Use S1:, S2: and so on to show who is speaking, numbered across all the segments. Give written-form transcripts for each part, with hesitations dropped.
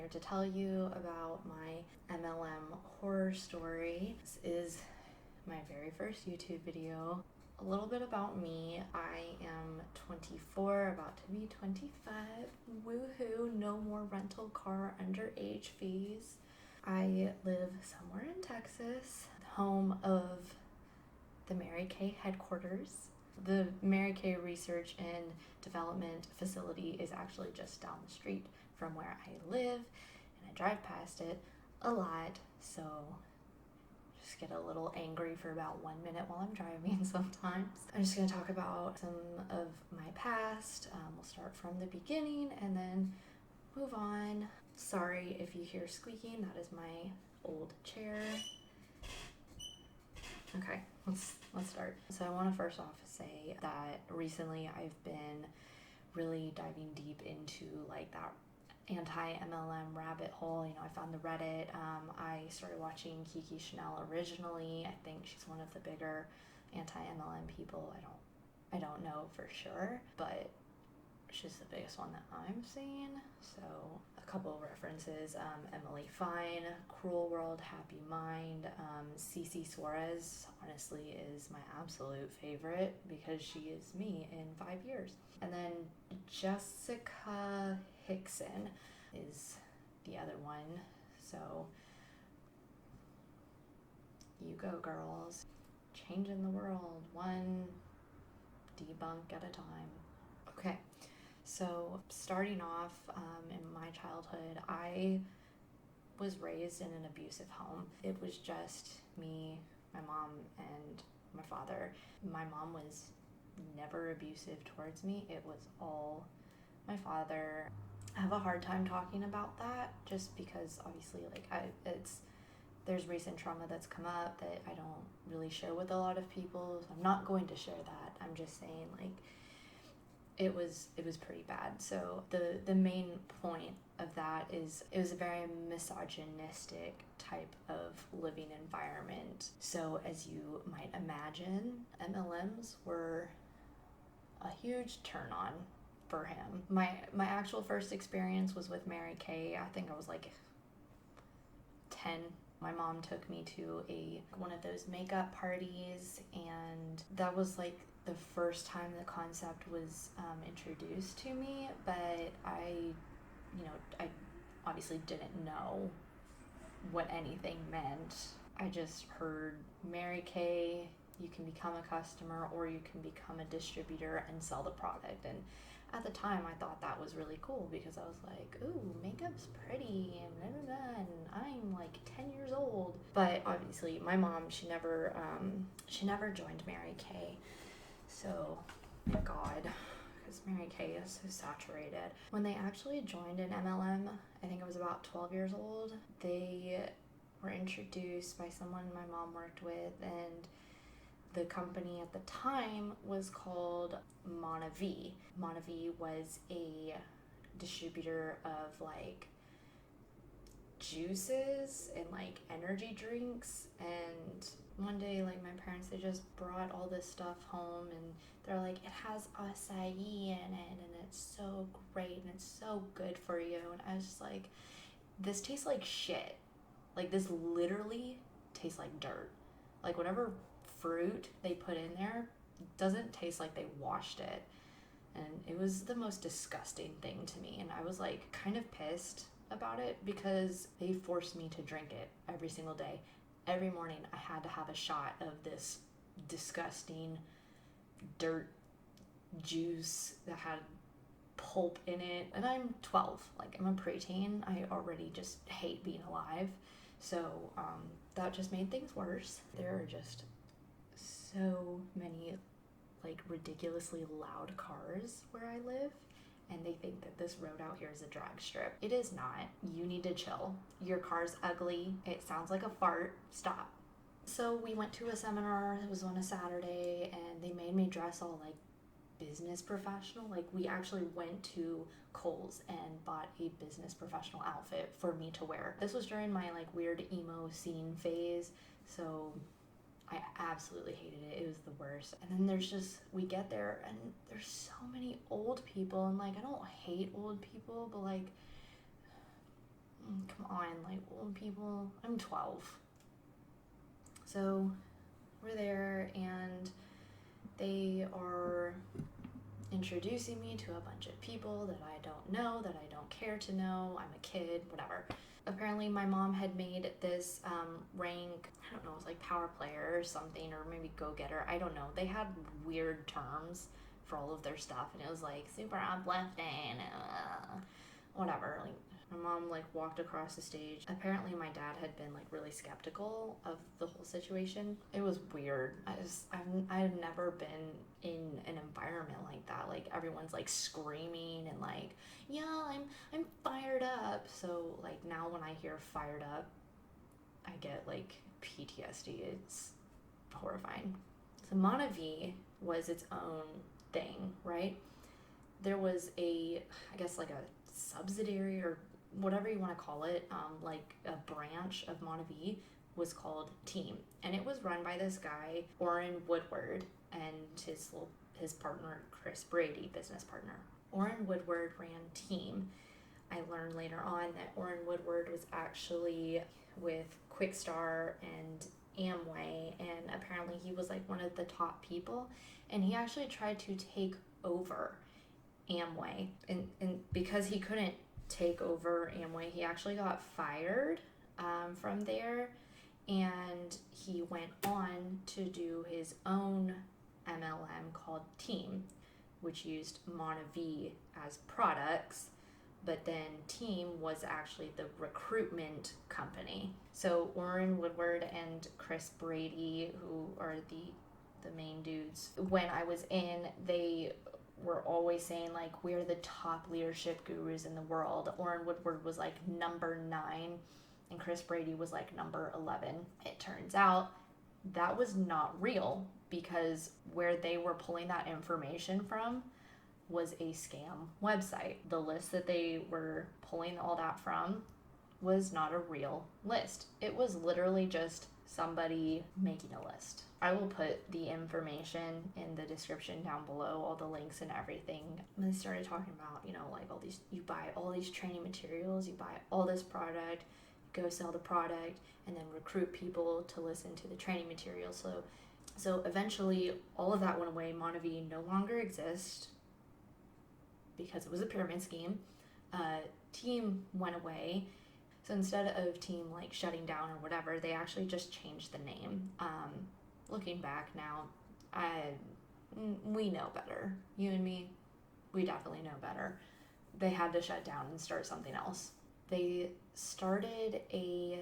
S1: here to tell you about my MLM horror story. This is my very first YouTube video. A little bit about me. I am 24, about to be 25. Woohoo, no more rental car underage fees. I live somewhere in Texas, home of the Mary Kay headquarters. The Mary Kay Research and Development Facility is actually just down the street from where I live, and I drive past it a lot, so just get a little angry for about 1 minute while I'm driving sometimes. I'm just going to talk about some of my past. We'll start from the beginning and then move on. Sorry if you hear squeaking, that is my old chair. Okay, let's start. So I want to first off say that recently I've been really diving deep into like that anti-MLM rabbit hole. You know, I found the Reddit. I started watching Kiki Chanel originally. I think she's one of the bigger anti-MLM people. I don't know for sure, but she's the biggest one that I'm seeing. So a couple of references, Emily Fine, Cruel World, Happy Mind, Cece Suarez honestly is my absolute favorite because she is me in 5 years. And then Jessica Hickson is the other one. So you go, girls. Changing the world one debunk at a time. Okay. So starting off in my childhood, I was raised in an abusive home. It was just me, my mom, and my father. My mom was never abusive towards me. It was all my father. I have a hard time talking about that just because obviously there's recent trauma that's come up that I don't really share with a lot of people. So I'm not going to share that. I'm just saying it was pretty bad. So the main point of that is it was a very misogynistic type of living environment. So as you might imagine, MLMs were a huge turn on for him. My actual first experience was with Mary Kay. I think I was like 10. My mom took me to one of those makeup parties, and that was like the first time the concept was introduced to me, but I obviously didn't know what anything meant. I just heard Mary Kay, you can become a customer or you can become a distributor and sell the product. And at the time I thought that was really cool because I was like, ooh, makeup's pretty and blah, blah, blah, and I'm like 10 years old. But obviously my mom, she never joined Mary Kay. So thank God, because Mary Kay is so saturated. When they actually joined an MLM, I think I was about 12 years old, they were introduced by someone my mom worked with, and the company at the time was called Monavi. Monavi was a distributor of like juices and like energy drinks, and one day like my parents, they just brought all this stuff home and they're like, it has acai in it and it's so great and it's so good for you. And I was just like, this tastes like shit. Like this literally tastes like dirt. Like whatever fruit they put in there doesn't taste like they washed it. And it was the most disgusting thing to me, and I was like kind of pissed about it because they forced me to drink it every single day. Every morning I had to have a shot of this disgusting dirt juice that had pulp in it. And I'm 12, like I'm a preteen. I already just hate being alive. So that just made things worse. There are just so many like ridiculously loud cars where I live, and they think that this road out here is a drag strip. It is not. You need to chill. Your car's ugly. It sounds like a fart. Stop. So we went to a seminar. It was on a Saturday, and they made me dress all like business professional. Like we actually went to Kohl's and bought a business professional outfit for me to wear. This was during my like weird emo scene phase, so I absolutely hated it. It was the worst. And then we get there and there's so many old people, and like I don't hate old people, but like Come on, like old people. I'm 12. So we're there and they are introducing me to a bunch of people that I don't know, that I don't care to know. I'm a kid, whatever. Apparently my mom had made this rank, I don't know, it was like power player or something, or maybe go-getter, I don't know. They had weird terms for all of their stuff, and it was like super uplifting, whatever. Like my mom like walked across the stage. Apparently my dad had been like really skeptical of the whole situation. It was weird. I've never been in an environment like that. Like everyone's like screaming and like, yeah, I'm fired up. So like now when I hear fired up, I get like PTSD. It's horrifying. So Monavie was its own thing, right? There was I guess like a subsidiary or whatever you want to call it, like a branch of Monavie was called Team, and it was run by this guy Orrin Woodward and his partner Chris Brady, business partner. Orrin Woodward ran Team. I learned later on that Orrin Woodward was actually with Quickstar and Amway, and apparently he was like one of the top people, and he actually tried to take over Amway, and because he couldn't take over Amway, he actually got fired from there, and he went on to do his own MLM called Team, which used Monavie as products, but then Team was actually the recruitment company. So Orrin Woodward and Chris Brady, who are the main dudes, when I was in, they were always saying like, we're the top leadership gurus in the world. Orrin Woodward was like number 9 and Chris Brady was like number 11. It turns out that was not real, because where they were pulling that information from was a scam website. The list that they were pulling all that from was not a real list. It was literally just somebody making a list. I will put the information in the description down below, all the links and everything. And they started talking about, like all these, you buy all these training materials, you buy all this product, go sell the product, and then recruit people to listen to the training materials. So eventually all of that went away. Monavie no longer exists because it was a pyramid scheme. Team went away. So instead of Team like shutting down or whatever, they actually just changed the name. Looking back now, we know better. You and me, we definitely know better. They had to shut down and start something else. They started a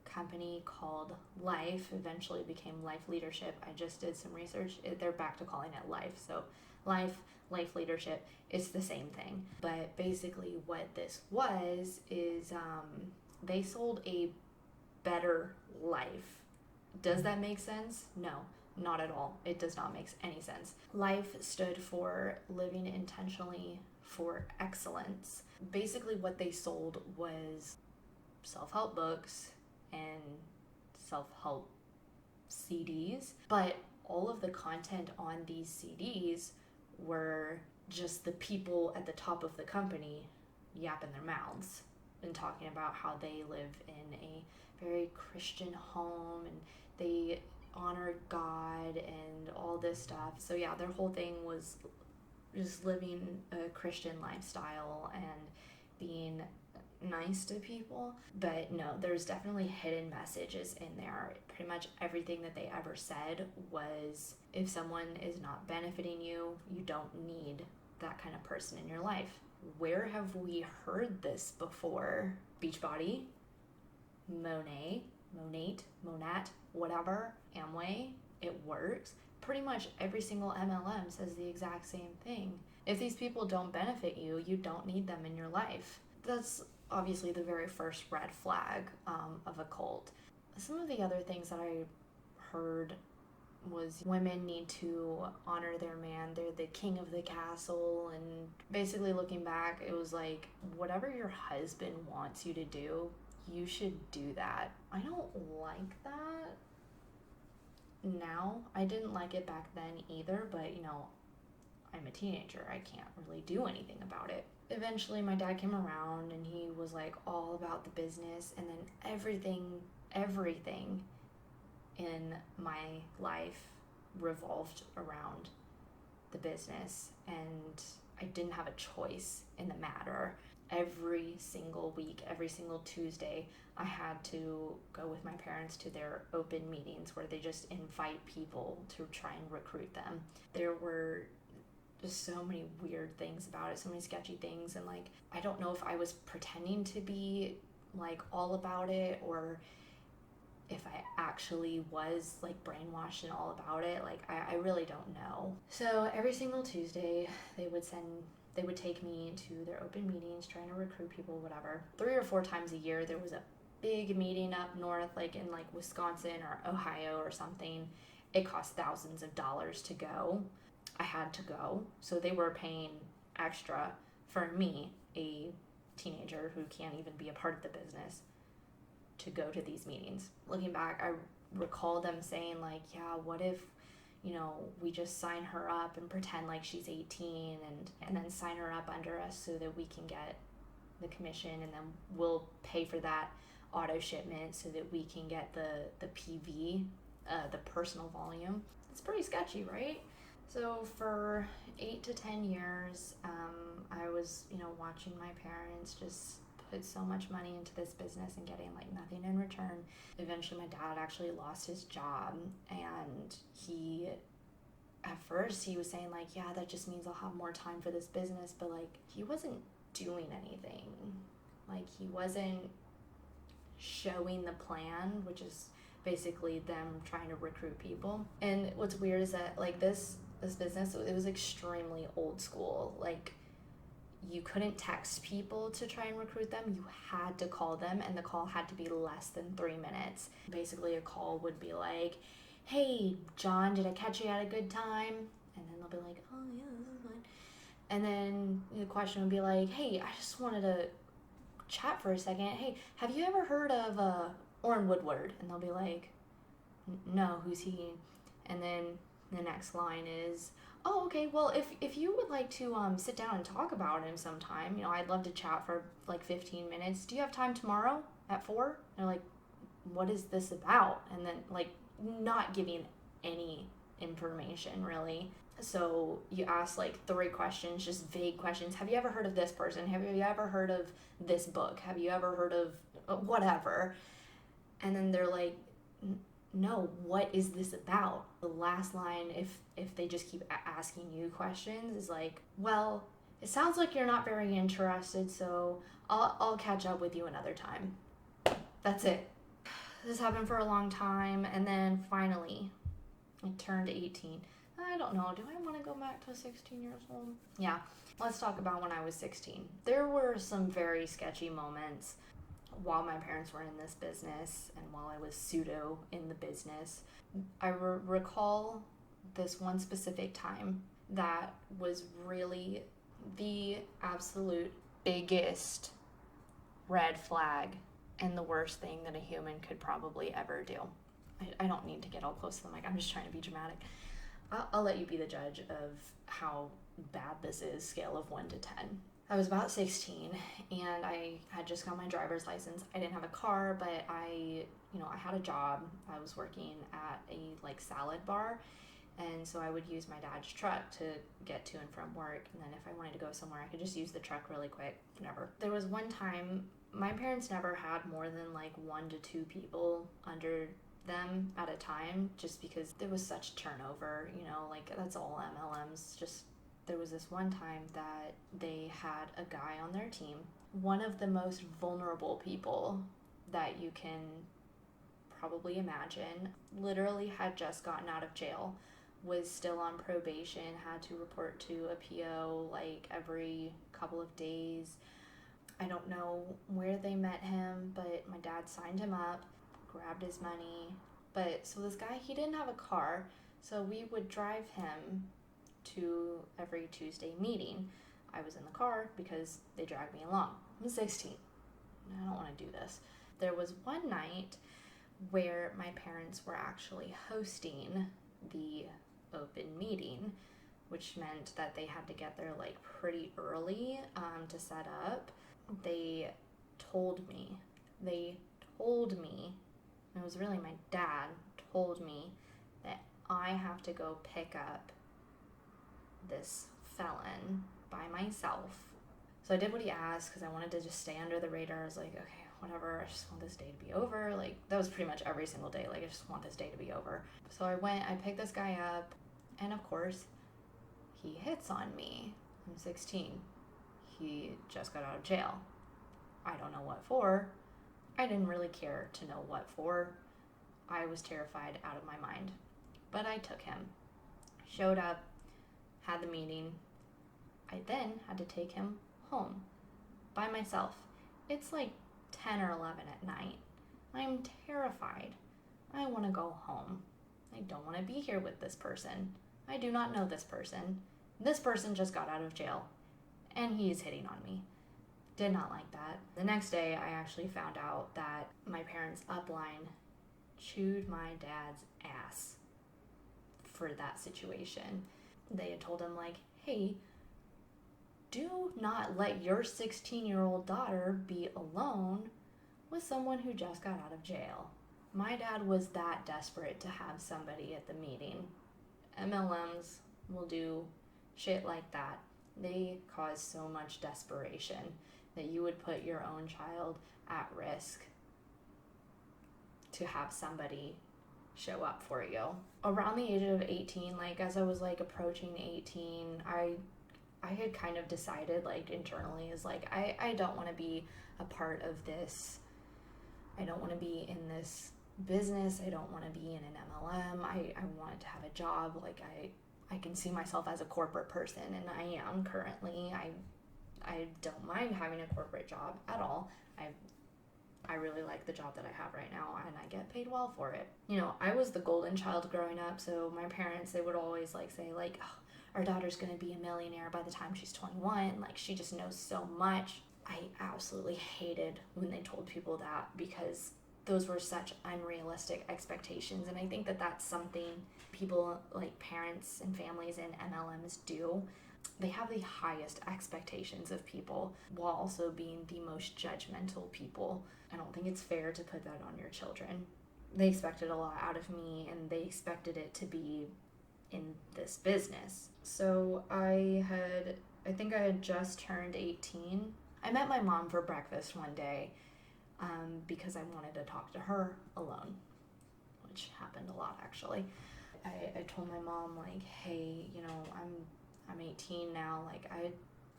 S1: company called Life, eventually became Life Leadership. I just did some research. They're back to calling it Life. So Life Leadership, it's the same thing. But basically what this was is they sold a better life. Does that make sense? No, not at all. It does not make any sense. Life stood for living intentionally for excellence. Basically what they sold was self-help books and self-help CDs, but all of the content on these CDs were just the people at the top of the company yapping their mouths and talking about how they live in a very Christian home and they honor God and all this stuff. So yeah, their whole thing was just living a Christian lifestyle and being nice to people. But no, there's definitely hidden messages in there. Pretty much everything that they ever said was, if someone is not benefiting you, you don't need that kind of person in your life. Where have we heard this before? Beachbody, Monat, whatever, Amway, it works. Pretty much every single MLM says the exact same thing. If these people don't benefit you, you don't need them in your life. That's obviously the very first red flag of a cult. Some of the other things that I heard was women need to honor their man. They're the king of the castle. And basically looking back, it was like, whatever your husband wants you to do, you should do that. I don't like that now. I didn't like it back then either, but I'm a teenager. I can't really do anything about it. eventually my dad came around and he was like all about the business, and then everything in my life revolved around the business, and I didn't have a choice in the matter. Every single week, every single Tuesday, I had to go with my parents to their open meetings where they just invite people to try and recruit them. There were just so many weird things about it, so many sketchy things, and like I don't know if I was pretending to be like all about it or if I actually was like brainwashed and all about it. Like I really don't know. So every single Tuesday they would take me to their open meetings trying to recruit people, whatever. 3 or 4 times a year there was a big meeting up north, like in like Wisconsin or Ohio or something. It cost thousands of dollars to go. I had to go, so they were paying extra for me, a teenager who can't even be a part of the business, to go to these meetings. Looking back, I recall them saying like, yeah, what if, we just sign her up and pretend like she's 18 and then sign her up under us so that we can get the commission, and then we'll pay for that auto shipment so that we can get the PV, the personal volume. It's pretty sketchy, right? So for 8 to 10 years, I was, watching my parents just put so much money into this business and getting like nothing in return. Eventually my dad actually lost his job, and at first he was saying like, yeah, that just means I'll have more time for this business, but like he wasn't doing anything. Like he wasn't showing the plan, which is basically them trying to recruit people. And what's weird is that like this business, it was extremely old school. Like you couldn't text people to try and recruit them. You had to call them, and the call had to be less than 3 minutes. Basically a call would be like, hey John, did I catch you at a good time? And then they'll be like, oh yeah, this is fine. And then the question would be like, hey, I just wanted to chat for a second. Hey, have you ever heard of Orrin Woodward? And they'll be like, no, who's he? And then the next line is, oh, okay, well, if you would like to sit down and talk about him sometime, I'd love to chat for like 15 minutes. Do you have time tomorrow at 4? And they're like, what is this about? And then like not giving any information really. So you ask like 3 questions, just vague questions. Have you ever heard of this person? Have you ever heard of this book? Have you ever heard of whatever? And then they're like, no, what is this about? The last line, if they just keep asking you questions, is like, well, it sounds like you're not very interested, so I'll catch up with you another time. That's it. This happened for a long time, and then finally I turned 18. I don't know, do I want to go back to 16 years old? Yeah, let's talk about when I was 16. There were some very sketchy moments while my parents were in this business and while I was pseudo in the business. I recall this one specific time that was really the absolute biggest red flag and the worst thing that a human could probably ever do. I don't need to get all close to the mic. I'm just trying to be dramatic. I'll let you be the judge of how bad this is, scale of 1 to 10. I was about 16 and I had just got my driver's license. I didn't have a car, but I had a job. I was working at a like salad bar, and so I would use my dad's truck to get to and from work, and then if I wanted to go somewhere I could just use the truck really quick, whatever. There was one time, my parents never had more than like 1 to 2 people under them at a time, just because there was such turnover, like that's all MLMs. Just there was this one time that they had a guy on their team, one of the most vulnerable people that you can probably imagine, literally had just gotten out of jail, was still on probation, had to report to a PO like every couple of days. I don't know where they met him, but my dad signed him up, grabbed his money. But so this guy, he didn't have a car, so we would drive him to every Tuesday meeting. I was in the car because they dragged me along. I'm 16. I don't want to do this. There was one night where my parents were actually hosting the open meeting, which meant that they had to get there like pretty early to set up. They told me, and it was really my dad told me that I have to go pick up this felon by myself. So I did what he asked because I wanted to just stay under the radar. I was like, okay, whatever, I just want this day to be over. Like, that was pretty much every single day. Like, I just want this day to be over. So I picked this guy up, and of course, he hits on me. I'm 16. He just got out of jail. I don't know what for. I didn't really care to know what for. I was terrified out of my mind. But I took him. Showed up, had the meeting. I then had to take him home by myself. It's like 10 or 11 at night. I'm terrified. I want to go home. I don't want to be here with this person. I do not know this person. This person just got out of jail, and he is hitting on me. Did not like that. The next day, I actually found out that my parents' upline chewed my dad's ass for that situation. They had told him, like, hey, do not let your 16-year-old daughter be alone with someone who just got out of jail. My dad was that desperate to have somebody at the meeting. MLMs will do shit like that. They cause so much desperation that you would put your own child at risk to have somebody show up for you. Around the age of 18, like as I was like approaching 18, I had kind of decided like internally is like, I don't want to be a part of this. I don't want to be in this business. I don't want to be in an MLM. I wanted to have a job. Like I can see myself as a corporate person, and I am currently. I don't mind having a corporate job at all. I really like the job that I have right now, and I get paid well for it. You know, I was the golden child growing up, so my parents, they would always like say like, oh, our daughter's gonna be a millionaire by the time she's 21. Like, she just knows so much. I absolutely hated when they told people that, because those were such unrealistic expectations. And I think that that's something people like parents and families in MLMs do. They have the highest expectations of people while also being the most judgmental people. I don't think it's fair to put that on your children. They expected a lot out of me, and they expected it to be in this business. So I think I had just turned 18. I met my mom for breakfast one day because I wanted to talk to her alone, which happened a lot actually. I told my mom like, hey, you know, I'm 18 now. Like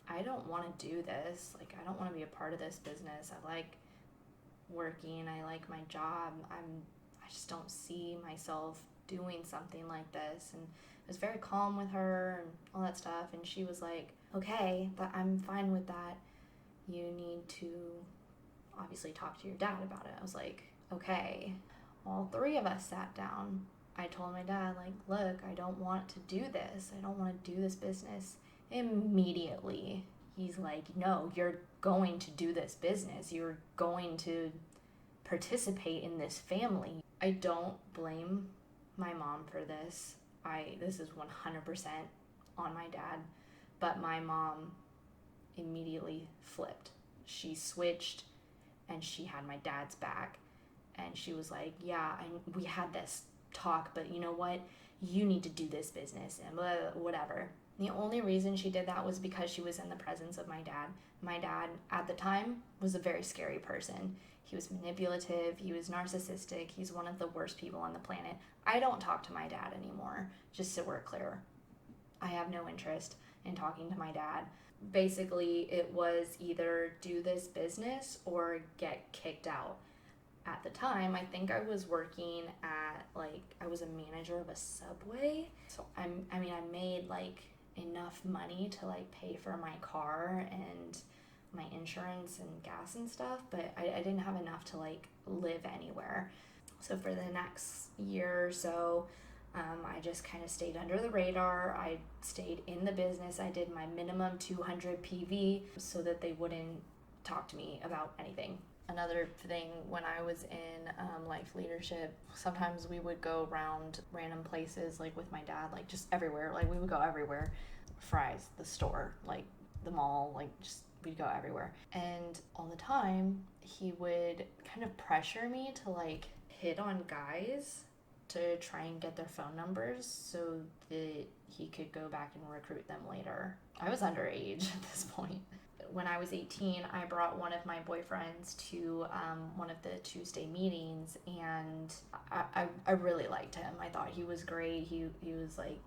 S1: I don't want to do this. Like, I don't want to be a part of this business. I like working. I like my job. I just don't see myself doing something like this. And I was very calm with her and all that stuff. And she was like, okay, but I'm fine with that. You need to obviously talk to your dad about it. I was like, okay. All three of us sat down. I told my dad, like, look, I don't want to do this. I don't want to do this business. Immediately, he's like, no, you're going to do this business. You're going to participate in this family. I don't blame my mom for this. This is 100% on my dad. But my mom immediately flipped. She switched, and she had my dad's back. And she was like, yeah, we had this talk, but you know what? You need to do this business and blah, whatever. The only reason she did that was because she was in the presence of my dad. My dad, at the time, was a very scary person. He was manipulative. He was narcissistic. He's one of the worst people on the planet. I don't talk to my dad anymore, just so we're clear. I have no interest in talking to my dad. Basically, it was either do this business or get kicked out. At the time, I think I was working at, like, I was a manager of a Subway. So I made like enough money to like pay for my car and my insurance and gas and stuff, but I didn't have enough to like live anywhere. So for the next year or so, I just kind of stayed under the radar. I stayed in the business. I did my minimum 200 PV so that they wouldn't talk to me about anything. Another thing, when I was in life leadership, sometimes we would go around random places, like with my dad, like just everywhere. Like we would go everywhere. Fry's, the store, like the mall, like just we'd go everywhere. And all the time, he would kind of pressure me to like hit on guys to try and get their phone numbers so that he could go back and recruit them later. I was underage at this point. When I was 18, I brought one of my boyfriends to one of the Tuesday meetings, and I really liked him. I thought he was great. He was like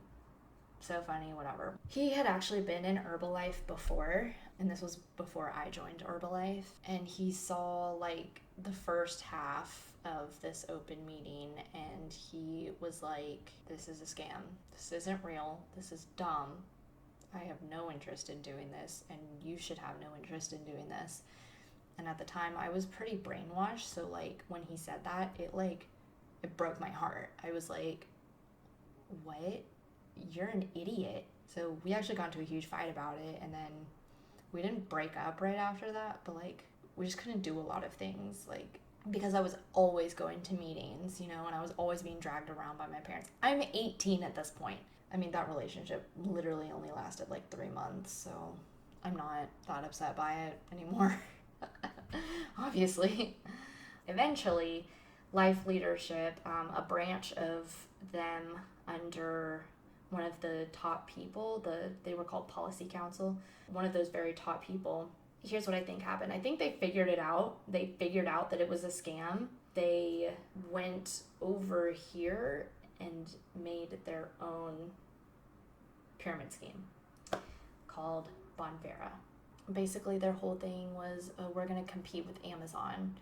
S1: so funny, whatever. He had actually been in Herbalife before, and this was before I joined Herbalife, and he saw like the first half of this open meeting, and he was like, this is a scam. This isn't real. This is dumb. I have no interest in doing this, and you should have no interest in doing this. And at the time, I was pretty brainwashed, so like when he said that, it broke my heart. I was like, what? You're an idiot. So we actually got into a huge fight about it, and then we didn't break up right after that, but like we just couldn't do a lot of things, like because I was always going to meetings, you know, and I was always being dragged around by my parents. I'm 18 at this point. I mean, that relationship literally only lasted like 3 months, so I'm not that upset by it anymore. Obviously. Eventually, Life Leadership, a branch of them under one of the top people, they were called Policy Council, one of those very top people. Here's what I think happened. I think they figured it out. They figured out that it was a scam. They went over here and made their own pyramid scheme called Bonvera. Basically, their whole thing was, we're going to compete with Amazon.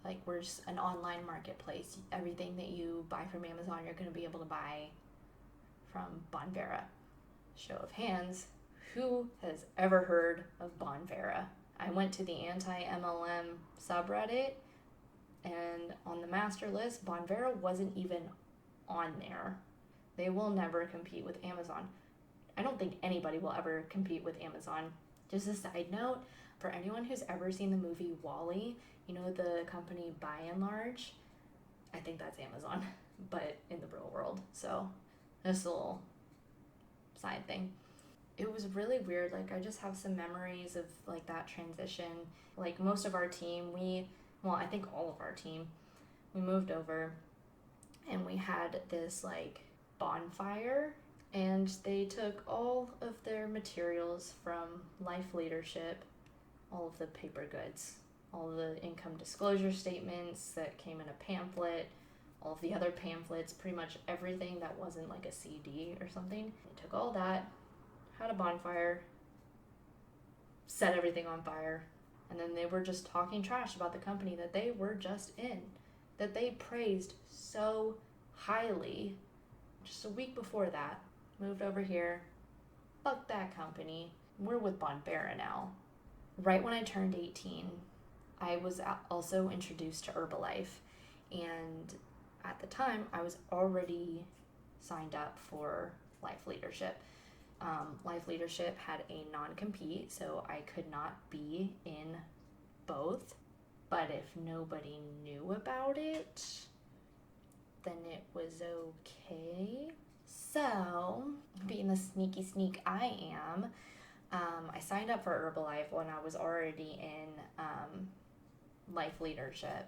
S1: Like, we're just an online marketplace. Everything that you buy from Amazon, you're going to be able to buy from Bonvera. Show of hands, who has ever heard of Bonvera? I went to the anti-MLM subreddit, and on the master list, Bonvera wasn't even on there. They will never compete with Amazon. I don't think anybody will ever compete with Amazon. Just a side note, for anyone who's ever seen the movie WALL-E, you know the company By and Large? I think that's Amazon, but in the real world. So just a little side thing. It was really weird. Like, I just have some memories of like that transition. Like most of our team, I think all of our team, we moved over and we had this like bonfire, and they took all of their materials from Life Leadership, all of the paper goods, all the income disclosure statements that came in a pamphlet, all of the other pamphlets, pretty much everything that wasn't like a CD or something. They took all that, had a bonfire, set everything on fire, and then they were just talking trash about the company that they were just in, that they praised so highly. Just a week before that, moved over here, fuck that company, we're with Bonvera now. Right when I turned 18, I was also introduced to Herbalife, and at the time, I was already signed up for Life Leadership. Life Leadership had a non-compete, so I could not be in both. But if nobody knew about it, then it was okay. So, being the sneaky sneak I am, I signed up for Herbalife when I was already in Life Leadership.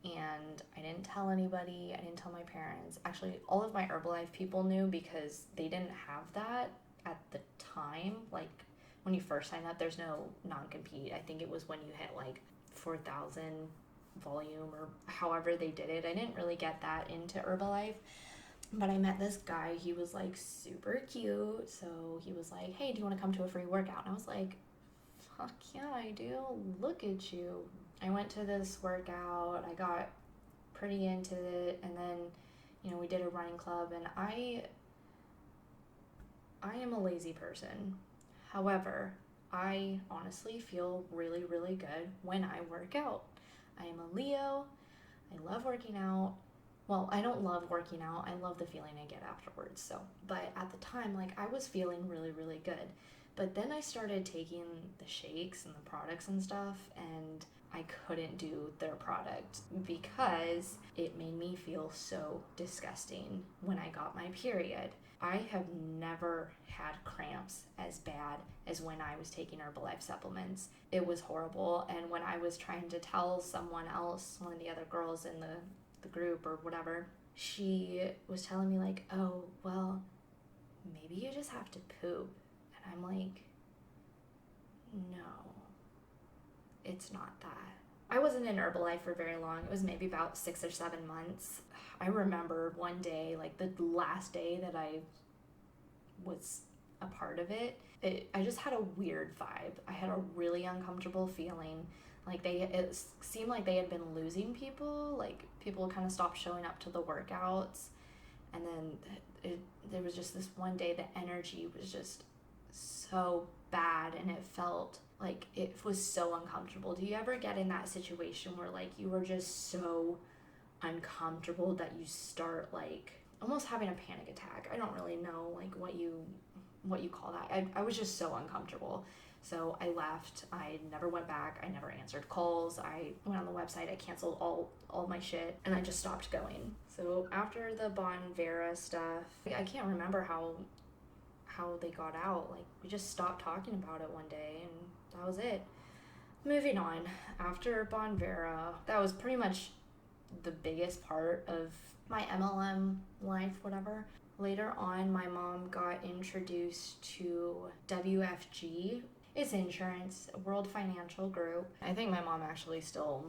S1: And I didn't tell anybody, I didn't tell my parents. Actually, all of my Herbalife people knew because they didn't have that at the time. Like, when you first sign up, there's no non-compete. I think it was when you hit like 4,000 volume or however they did it. I didn't really get that into Herbalife. But I met this guy, he was like super cute. So he was like, hey, do you want to come to a free workout? And I was like, fuck yeah, I do. Look at you. I went to this workout, I got pretty into it, and then, you know, we did a running club, and I am a lazy person. However, I honestly feel really, really good when I work out. I am a Leo. I love working out. Well, I don't love working out. I love the feeling I get afterwards. But at the time, like, I was feeling really, really good. But then I started taking the shakes and the products and stuff, and I couldn't do their product because it made me feel so disgusting when I got my period. I have never had cramps as bad as when I was taking Herbalife supplements. It was horrible. And when I was trying to tell someone else, one of the other girls in the group or whatever, she was telling me like, oh, well, maybe you just have to poop. And I'm like, no, it's not that. I wasn't in Herbalife for very long. It was maybe about 6 or 7 months. I remember one day, like the last day that I was a part of it, I just had a weird vibe. I had a really uncomfortable feeling. Like it seemed like they had been losing people. Like people kind of stopped showing up to the workouts. And then there was just this one day the energy was just so bad, and it felt like it was so uncomfortable. Do you ever get in that situation where like you were just so uncomfortable that you start like almost having a panic attack? I don't really know like what you call that. I was just so uncomfortable. So I left. I never went back. I never answered calls. I went on the website. I canceled all my shit, and I just stopped going. So after the Bonvera stuff, I can't remember how they got out. Like we just stopped talking about it one day, and that was it. Moving on, after Bonvera, that was pretty much the biggest part of my MLM life, whatever. Later on, my mom got introduced to WFG. It's insurance, World Financial Group. I think my mom actually still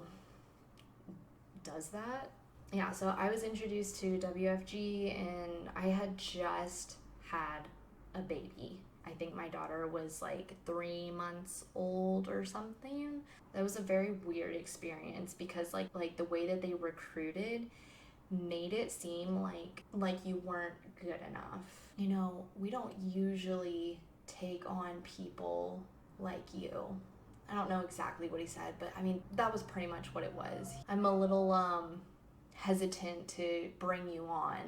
S1: does that. Yeah, so I was introduced to WFG, and I had just had a baby. I think my daughter was like 3 months old or something. That was a very weird experience because like the way that they recruited made it seem like you weren't good enough. You know, we don't usually take on people like you. I don't know exactly what he said, but I mean, that was pretty much what it was. I'm a little hesitant to bring you on.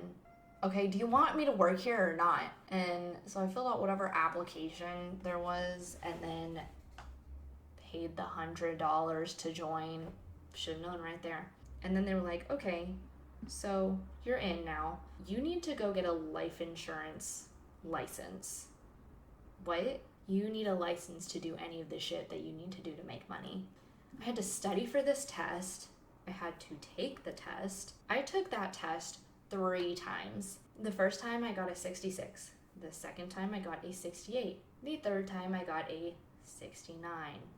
S1: Okay, do you want me to work here or not? And so I filled out whatever application there was and then paid the $100 to join. Should have known right there. And then they were like, okay, so you're in now. You need to go get a life insurance license. What? You need a license to do any of the shit that you need to do to make money. I had to study for this test. I had to take the test. I took that test 3 times. The first time I got a 66. The second time I got a 68. The third time I got a 69.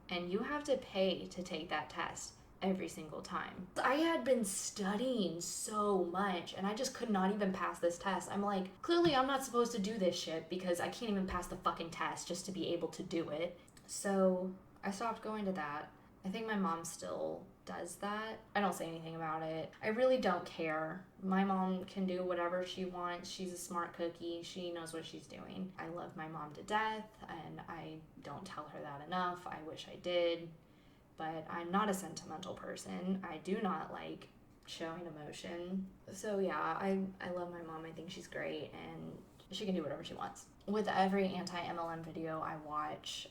S1: And you have to pay to take that test every single time. I had been studying so much and I just could not even pass this test. I'm like, clearly I'm not supposed to do this shit because I can't even pass the fucking test just to be able to do it. So I stopped going to that. I think my mom still does that. I don't say anything about it. I really don't care. My mom can do whatever she wants. She's a smart cookie. She knows what she's doing. I love my mom to death and I don't tell her that enough. I wish I did. But I'm not a sentimental person. I do not like showing emotion. So yeah, I love my mom. I think she's great and she can do whatever she wants. With every anti-MLM video I watch,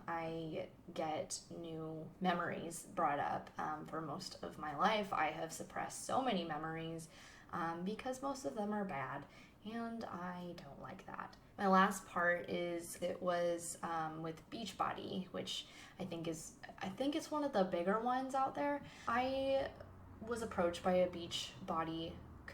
S1: I get new memories brought up. For most of my life, I have suppressed so many memories because most of them are bad, and I don't like that. My last part is it was with Beachbody, which I think it's one of the bigger ones out there. I was approached by a Beachbody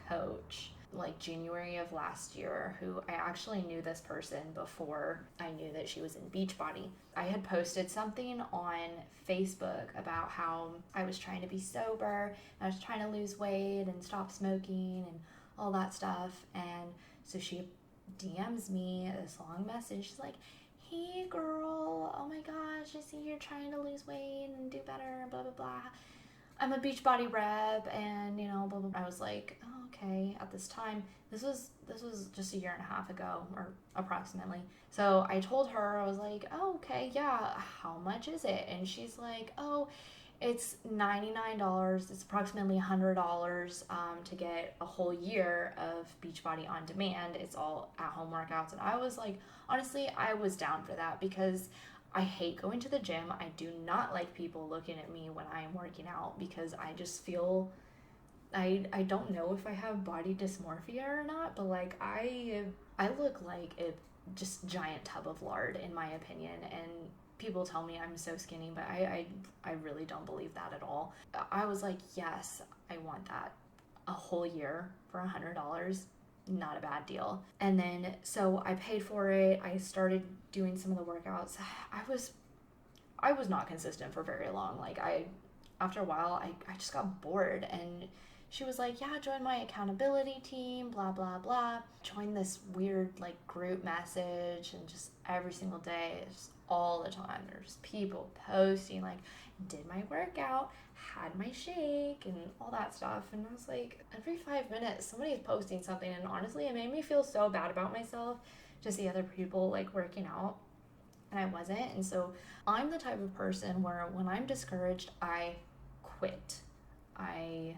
S1: coach like January of last year, who I actually knew this person before I knew that she was in Beachbody. I had posted something on Facebook about how I was trying to be sober, I was trying to lose weight and stop smoking and all that stuff. And so she DMs me this long message. She's like, hey girl, oh my gosh, I see you're trying to lose weight and do better, blah blah blah. I'm a Beachbody rep, and you know, blah blah blah. I was like, oh, okay. At this time, this was just a year and a half ago, or approximately. So I told her, I was like, oh, okay, yeah. How much is it? And she's like, oh, it's $99. It's approximately $100 to get a whole year of Beachbody on demand. It's all at-home workouts, and I was like, honestly, I was down for that because I hate going to the gym. I do not like people looking at me when I am working out because I just feel, I don't know if I have body dysmorphia or not, but like I look like a just giant tub of lard in my opinion, and people tell me I'm so skinny, but I really don't believe that at all. I was like, yes, I want that. A whole year for $100, not a bad deal. And then so I paid for it. I started doing some of the workouts. I was not consistent for very long. Like after a while I just got bored, and she was like, yeah, join my accountability team, blah blah blah. Join this weird like group message, and just every single day, just all the time there's people posting like, did my workout, had my shake, and all that stuff. And I was like, every 5 minutes somebody's posting something, and honestly it made me feel so bad about myself to see other people like working out and I wasn't. And so I'm the type of person where when I'm discouraged, I quit. I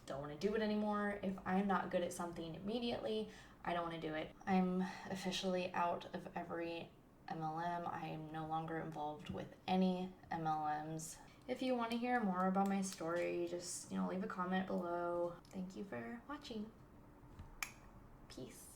S1: don't want to do it anymore. If I'm not good at something immediately, I don't want to do it. I'm officially out of every MLM. I am no longer involved with any MLMs. If you want to hear more about my story, just, leave a comment below. Thank you for watching. Peace.